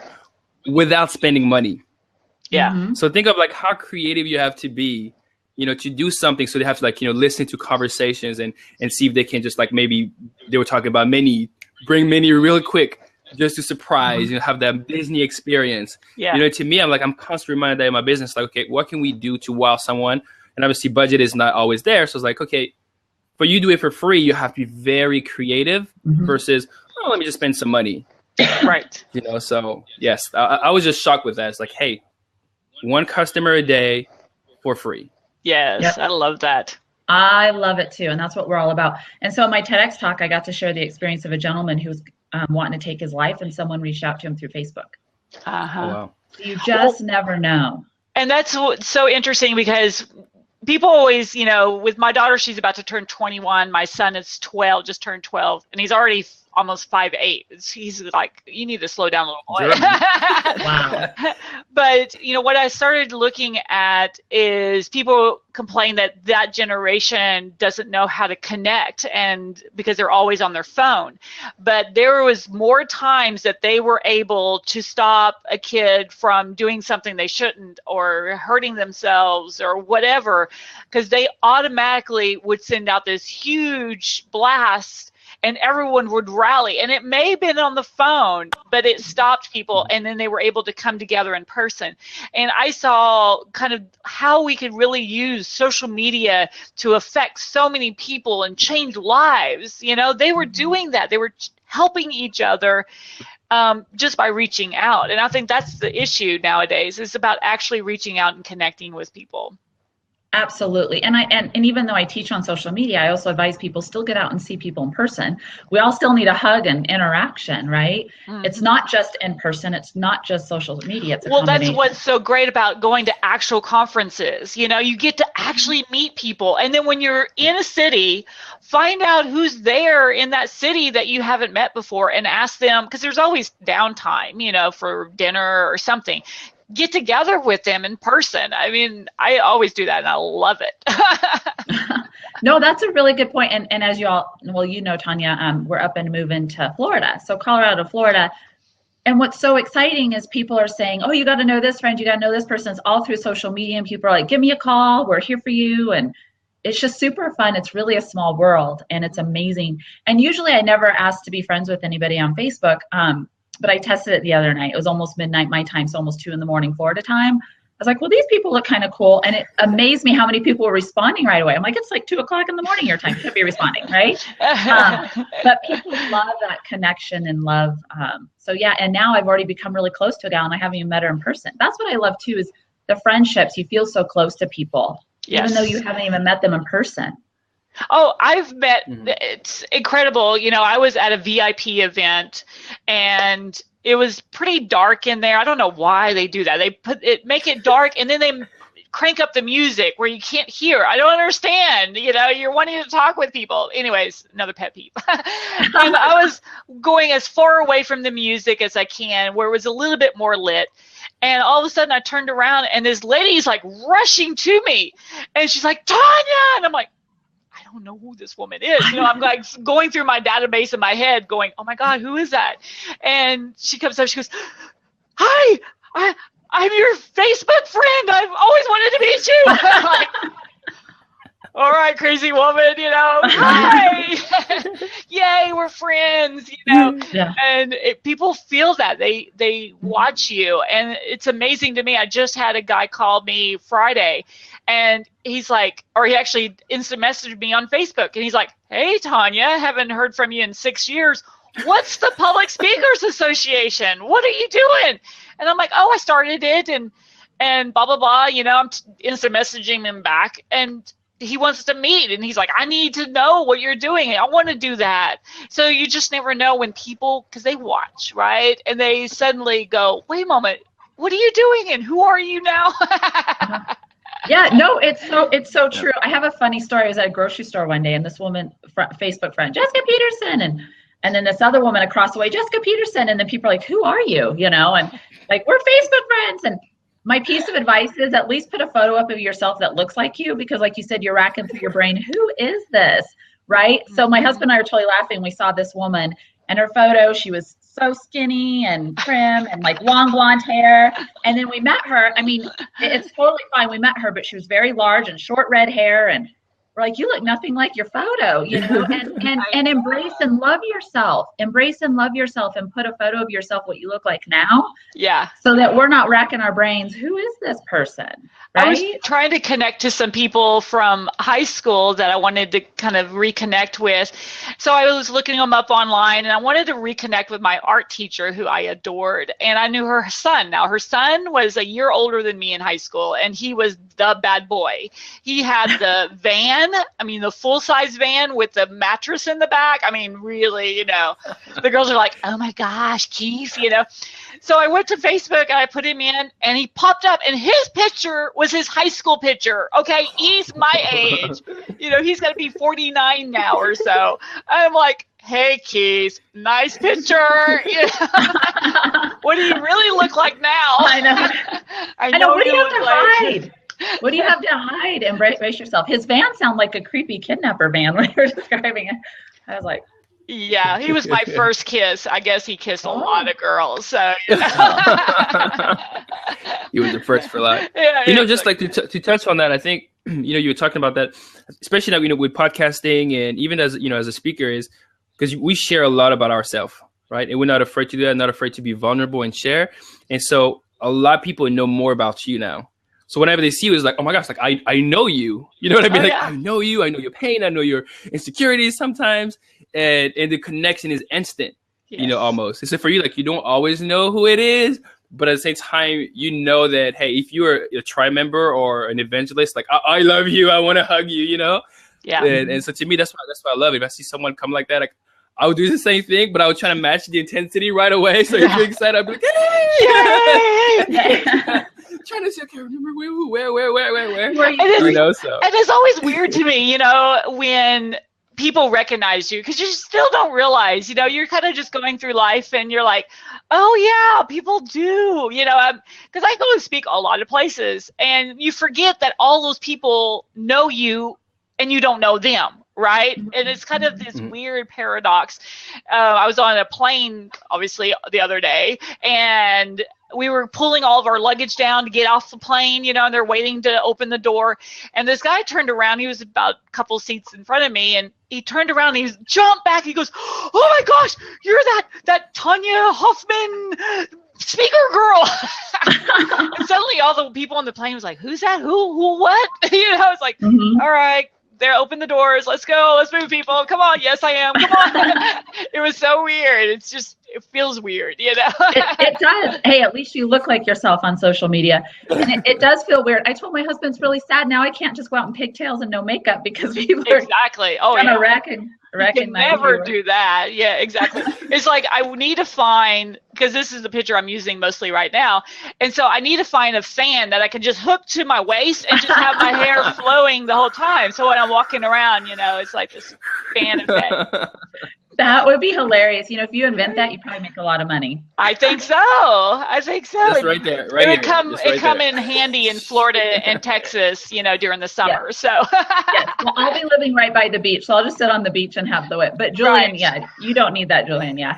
without spending money. Yeah. Mm-hmm. So think of like how creative you have to be, to do something. So they have to listen to conversations and see if they can just maybe they were talking about bring Minnie real quick just to surprise, have that Disney experience. Yeah. To me, I'm constantly reminded that in my business, okay, what can we do to wow someone? And obviously budget is not always there. So it's like, okay, for you to do it for free, you have to be very creative versus, let me just spend some money. Right. So yes, I was just shocked with that. It's like, hey, one customer a day for free. Yes. Yep. I love that. I love it too. And that's what we're all about. And so in my TEDx talk, I got to share the experience of a gentleman who was wanting to take his life, and someone reached out to him through Facebook. Uh-huh. Oh, wow. You just never know. And that's what's so interesting because people always, with my daughter, she's about to turn 21. My son is 12, just turned 12, and he's already almost 5'8". He's like, you need to slow down a little boy. Wow. But, what I started looking at is people complain that generation doesn't know how to connect, and because they're always on their phone. But there was more times that they were able to stop a kid from doing something they shouldn't or hurting themselves or whatever, because they automatically would send out this huge blast and everyone would rally. And it may have been on the phone, but it stopped people, and then they were able to come together in person. And I saw kind of how we could really use social media to affect so many people and change lives. They were doing that. They were helping each other just by reaching out. And I think that's the issue nowadays. It's about actually reaching out and connecting with people. Absolutely. And even though I teach on social media, I also advise people still get out and see people in person. We all still need a hug and interaction, right? Mm-hmm. It's not just in person. It's not just social media. It's a combination. That's what's so great about going to actual conferences. You get to actually meet people. And then when you're in a city, find out who's there in that city that you haven't met before and ask them, because there's always downtime, for dinner or something. Get together with them in person. I mean, I always do that, and I love it. No, that's a really good point. And as you all, Tanya, we're up and moving to Florida. So Colorado, Florida. And what's so exciting is people are saying, oh, you got to know this friend, you got to know this person. It's all through social media, and people are like, give me a call. We're here for you. And it's just super fun. It's really a small world, and it's amazing. And usually I never ask to be friends with anybody on Facebook. But I tested it the other night. It was almost midnight my time, so almost 2 a.m. Florida time. I was like, well, these people look kind of cool. And it amazed me how many people were responding right away. I'm like, it's like 2 o'clock in the morning your time. You should be responding, right? But people love that connection and love. So yeah, and now I've already become really close to a gal, and I haven't even met her in person. That's what I love too, is the friendships. You feel so close to people, even though you haven't even met them in person. Oh, I've met, it's incredible. I was at a VIP event, and it was pretty dark in there. I don't know why they do that. They make it dark, and then they crank up the music where you can't hear. I don't understand. You're wanting to talk with people. Anyways, another pet peeve. And I was going as far away from the music as I can, where it was a little bit more lit. And all of a sudden I turned around, and this lady's like rushing to me, and she's like, Tanya! And I'm like, don't know who this woman is. You know, I'm like going through my database in my head going, oh my God, who is that? And she comes up, she goes, hi, I'm your Facebook friend. I've always wanted to meet you. I'm like, all right, crazy woman, you know, hi, yay, we're friends, you know, and people feel that they watch you, and it's amazing to me. I just had a guy call me Friday, and he's like, or he actually instant messaged me on Facebook, and he's like, hey, Tanya, haven't heard from you in 6 years. What's the Public Speakers Association? What are you doing? And I'm like, oh, I started it, and blah, blah, blah, you know, I'm instant messaging him back, and he wants to meet, and he's like, I need to know what you're doing. I want to do that. So you just never know when people, because they watch, right? And they suddenly go, wait a moment, what are you doing? And who are you now? Yeah, no, it's so true. I have a funny story. I was at a grocery store one day, and this woman, Facebook friend, Jessica Peterson, and then this other woman across the way, Jessica Peterson, and then people are like, who are you? You know, and like, we're Facebook friends. And my piece of advice is at least put a photo up of yourself that looks like you, because like you said, you're racking through your brain. Who is this? Right? So my husband and I were totally laughing. We saw this woman, and her photo, she was so skinny and trim and like long blonde hair. And then we met her. I mean, it's totally fine. We met her, but she was very large and short red hair, and we're like, you look nothing like your photo, you know, and embrace and love yourself. Embrace and love yourself, and put a photo of yourself, what you look like now. Yeah. So that we're not racking our brains. Who is this person? Right? I was trying to connect to some people from high school that I wanted to kind of reconnect with. So I was looking them up online, and I wanted to reconnect with my art teacher who I adored. And I knew her son. Now, her son was a year older than me in high school, and he was the bad boy. He had the van, I mean, the full-size van with the mattress in the back. I mean, really, you know, the girls are like, oh my gosh, Keith, you know. So I went to Facebook, and I put him in, and he popped up, and his picture was his high school picture. Okay, he's my age. You know, he's going to be 49 now or so. I'm like, hey, Keith, nice picture. You know? What do you really look like now? I know. I know. What do you have to hide? What do you have to hide? Embrace yourself. His van sounded like a creepy kidnapper van when you were describing it. I was like, yeah, he was my first kiss. I guess he kissed a lot of girls. So you know. You were the first for life. Yeah, you know, just like to touch on that, I think, you know, you were talking about that, especially now, you know, with podcasting, and even as, you know, as a speaker, is because we share a lot about ourselves, right? And we're not afraid to do that, not afraid to be vulnerable and share. And so a lot of people know more about you now. So whenever they see you, it's like, oh my gosh, like I know you. You know what I mean? I know you. I know your pain. I know your insecurities sometimes. And the connection is instant, you know, almost. And so for you, like, you don't always know who it is, but at the same time, you know that, hey, if you're a tribe member or an evangelist, like, I love you. I want to hug you, you know? Yeah. And so to me, that's why I love it. If I see someone come like that, like, I would do the same thing, but I would try to match the intensity right away. So if you're excited, I'd be like, hey! Trying to say, okay, remember where? You know, so. And it's always weird to me, you know, when people recognize you, because you still don't realize, you know, you're kind of just going through life, and you're like, oh yeah, people do, you know, because I go and speak a lot of places, and you forget that all those people know you, and you don't know them. Right. And it's kind of this weird paradox. I was on a plane, obviously, the other day, and we were pulling all of our luggage down to get off the plane, you know, and they're waiting to open the door. And this guy turned around. He was about a couple seats in front of me, and he turned around and he jumped back. He goes, oh my gosh, you're that Tanya Hoffman speaker girl. And suddenly all the people on the plane was like, who's that? Who, what? You know, I was like, all right. There, open the doors. Let's go. Let's move, people. Come on. Yes, I am. Come on. It was so weird. It's just, it feels weird, you know? It does. Hey, at least you look like yourself on social media. And it does feel weird. I told my husband it's really sad. Now I can't just go out in pigtails and no makeup, because people are exactly. Never do that. Yeah, exactly. It's like, I need to find, because this is the picture I'm using mostly right now, and so I need to find a fan that I can just hook to my waist and just have my hair flowing the whole time. So when I'm walking around, you know, it's like this fan effect. That would be hilarious. You know, if you invent that, you probably make a lot of money. I think so. I think so. That's right there. Right It would here. come, Just right it come there. in handy in Florida and Texas, you know, during the summer. Yes. So Yes. Well, I'll be living right by the beach, so I'll just sit on the beach and have the whip. But Julien, Right. yeah, you don't need that, Julien. Yeah.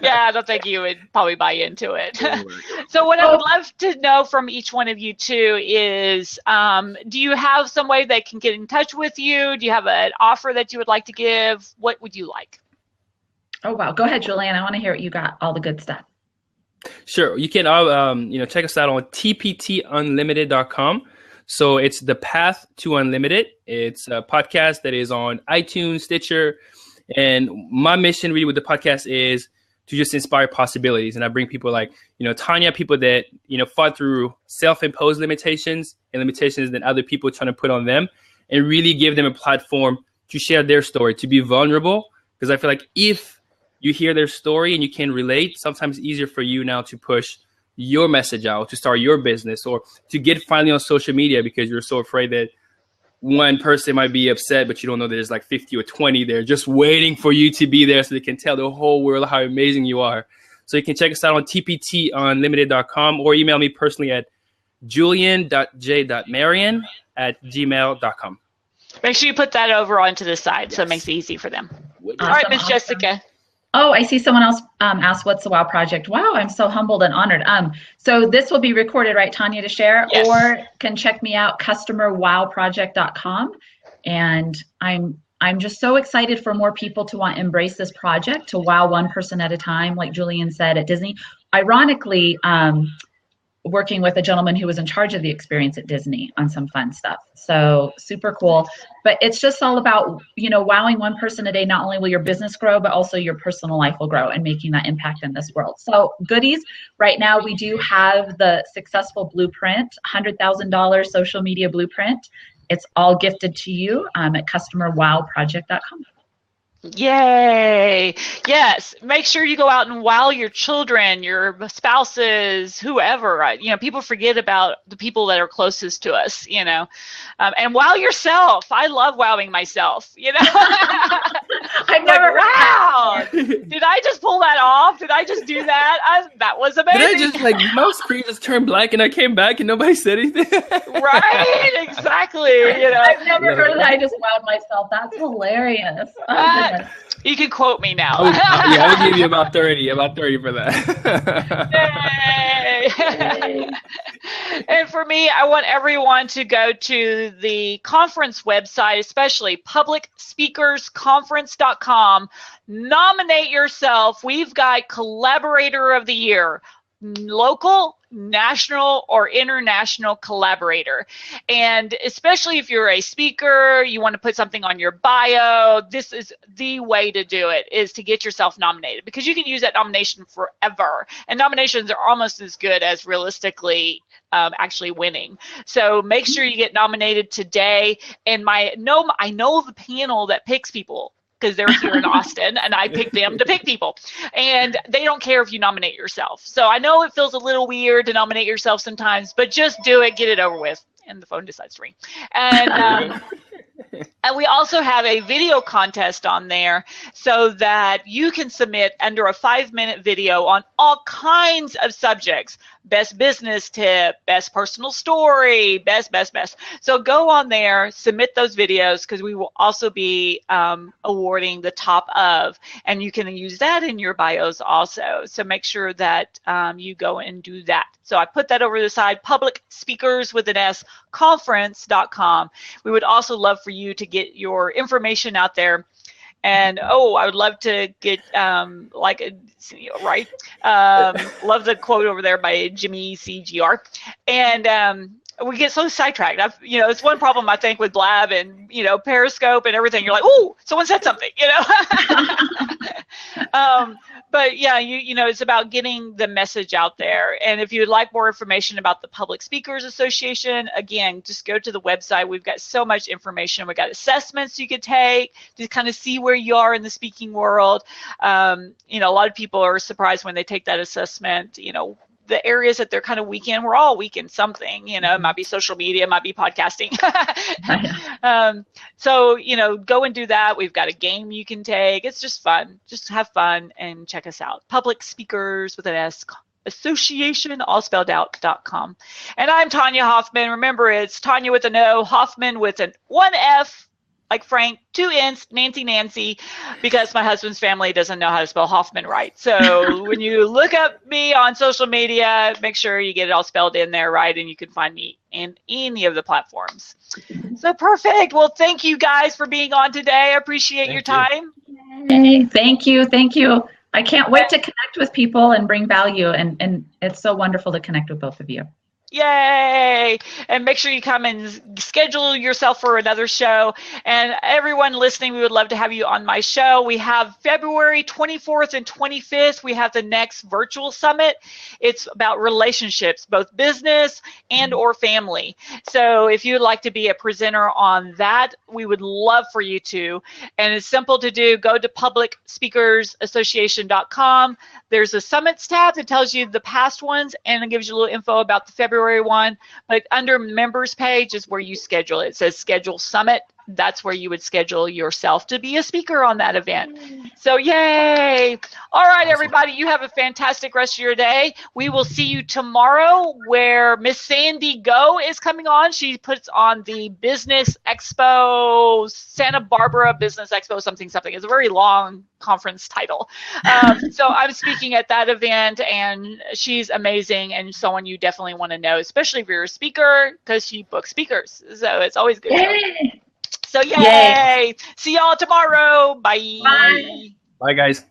yeah, I don't think you would probably buy into it. Don't worry. So what I would love to know from each one of you too is, do you have some way they can get in touch with you? Do you have an offer that you would like to give? What would you like? Oh wow, go ahead, Julien. I want to hear what you got. All the good stuff. Sure. You can check us out on tptunlimited.com. So it's the path to unlimited. It's a podcast that is on iTunes, Stitcher, and my mission really with the podcast is to just inspire possibilities. And I bring people like, Tanya, people that, fought through self-imposed limitations and limitations that other people trying to put on them, and really give them a platform to share their story, to be vulnerable. Because I feel like if you hear their story and you can relate, sometimes it's easier for you now to push your message out, to start your business, or to get finally on social media, because you're so afraid that one person might be upset, but you don't know there's like 50 or 20 there just waiting for you to be there so they can tell the whole world how amazing you are. So you can check us out on tptunlimited.com or email me personally at julien.j.marion@gmail.com. Make sure you put that over onto the side so it makes it easy for them. Awesome, All right, Miss awesome. Jessica. Oh, I see someone else asked, what's the WOW Project? Wow, I'm so humbled and honored. So this will be recorded, right, Tanya, to share? Yes. Or can check me out, customerwowproject.com. And I'm just so excited for more people to want to embrace this project, to wow one person at a time, like Julien said at Disney. Ironically, working with a gentleman who was in charge of the experience at Disney on some fun stuff. So super cool. But it's just all about, wowing one person a day. Not only will your business grow, but also your personal life will grow and making that impact in this world. So goodies, right now we do have the successful blueprint, $100,000 social media blueprint. It's all gifted to you at customerwowproject.com. Yay. Yes. Make sure you go out and wow your children, your spouses, whoever. People forget about the people that are closest to us, and wow yourself. I love wowing myself, I've never wow. Did I just pull that off? Did I just do that? That was amazing. Did I just my screen just turned black and I came back and nobody said anything? Right. Exactly. I've never heard that. I just wowed myself. That's hilarious. You can quote me now. I would give you about 30 for that. Yay. And for me, I want everyone to go to the conference website, especially publicspeakersconference.com. Nominate yourself. We've got Collaborator of the Year, local, national, or international collaborator. And especially if you're a speaker, you want to put something on your bio, this is the way to do it, is to get yourself nominated, because you can use that nomination forever. And nominations are almost as good as realistically actually winning. So make sure you get nominated today. And I know the panel that picks people, because they're here in Austin, and I pick them to pick people. And they don't care if you nominate yourself. So I know it feels a little weird to nominate yourself sometimes, but just do it, get it over with. And the phone decides to ring. And and we also have a video contest on there so that you can submit under a 5-minute video on all kinds of subjects. Best business tip, best personal story, best. So go on there, submit those videos, because we will also be awarding the top of, and you can use that in your bios also. So make sure that you go and do that. So I put that over the side, publicspeakersconference.com. We would also love for you to get your information out there. And I would love to get love the quote over there by Jimmy CGR. And we get so sidetracked. It's one problem I think with Blab and Periscope and everything. You're like, oh, someone said something, But yeah, it's about getting the message out there. And if you'd like more information about the Public Speakers Association, again, just go to the website. We've got so much information. We've got assessments you could take to kind of see where you are in the speaking world. A lot of people are surprised when they take that assessment, the areas that they're kind of weak in. We're all weak in something, you know, it might be social media, it might be podcasting. So, you know, go and do that. We've got a game you can take. It's just fun. Just have fun and check us out. Public Speakers with an S, Association, all spelled out.com. And I'm Tanya Hoffman. Remember, it's Tanya with an O, Hoffman with an 1F, like Frank, 2 N's, Nancy, because my husband's family doesn't know how to spell Hoffman right. So when you look up me on social media, make sure you get it all spelled in there right, and you can find me in any of the platforms. So perfect. Well, thank you guys for being on today. I appreciate your time. Hey, thank you. Thank you. I can't wait to connect with people and bring value, and it's so wonderful to connect with both of you. Yay! And make sure you come and schedule yourself for another show. And everyone listening, we would love to have you on my show. We have February 24th and 25th. We have the next virtual summit. It's about relationships, both business and or family. So if you'd like to be a presenter on that, we would love for you to. And it's simple to do. Go to publicspeakersassociation.com. There's a summits tab that tells you the past ones, and it gives you a little info about the February one. But under members page is where you schedule it. It says schedule summit. That's where you would schedule yourself to be a speaker on that event. So yay. All right, everybody, you have a fantastic rest of your day. We will see you tomorrow where Miss Sandy Go is coming on. She puts on the Business Expo, Santa Barbara Business Expo, something. It's a very long conference title. So I'm speaking at that event, and she's amazing and someone you definitely want to know, especially if you're a speaker, because she books speakers. So it's always good. So yay. See y'all tomorrow. Bye. Bye. Bye, guys.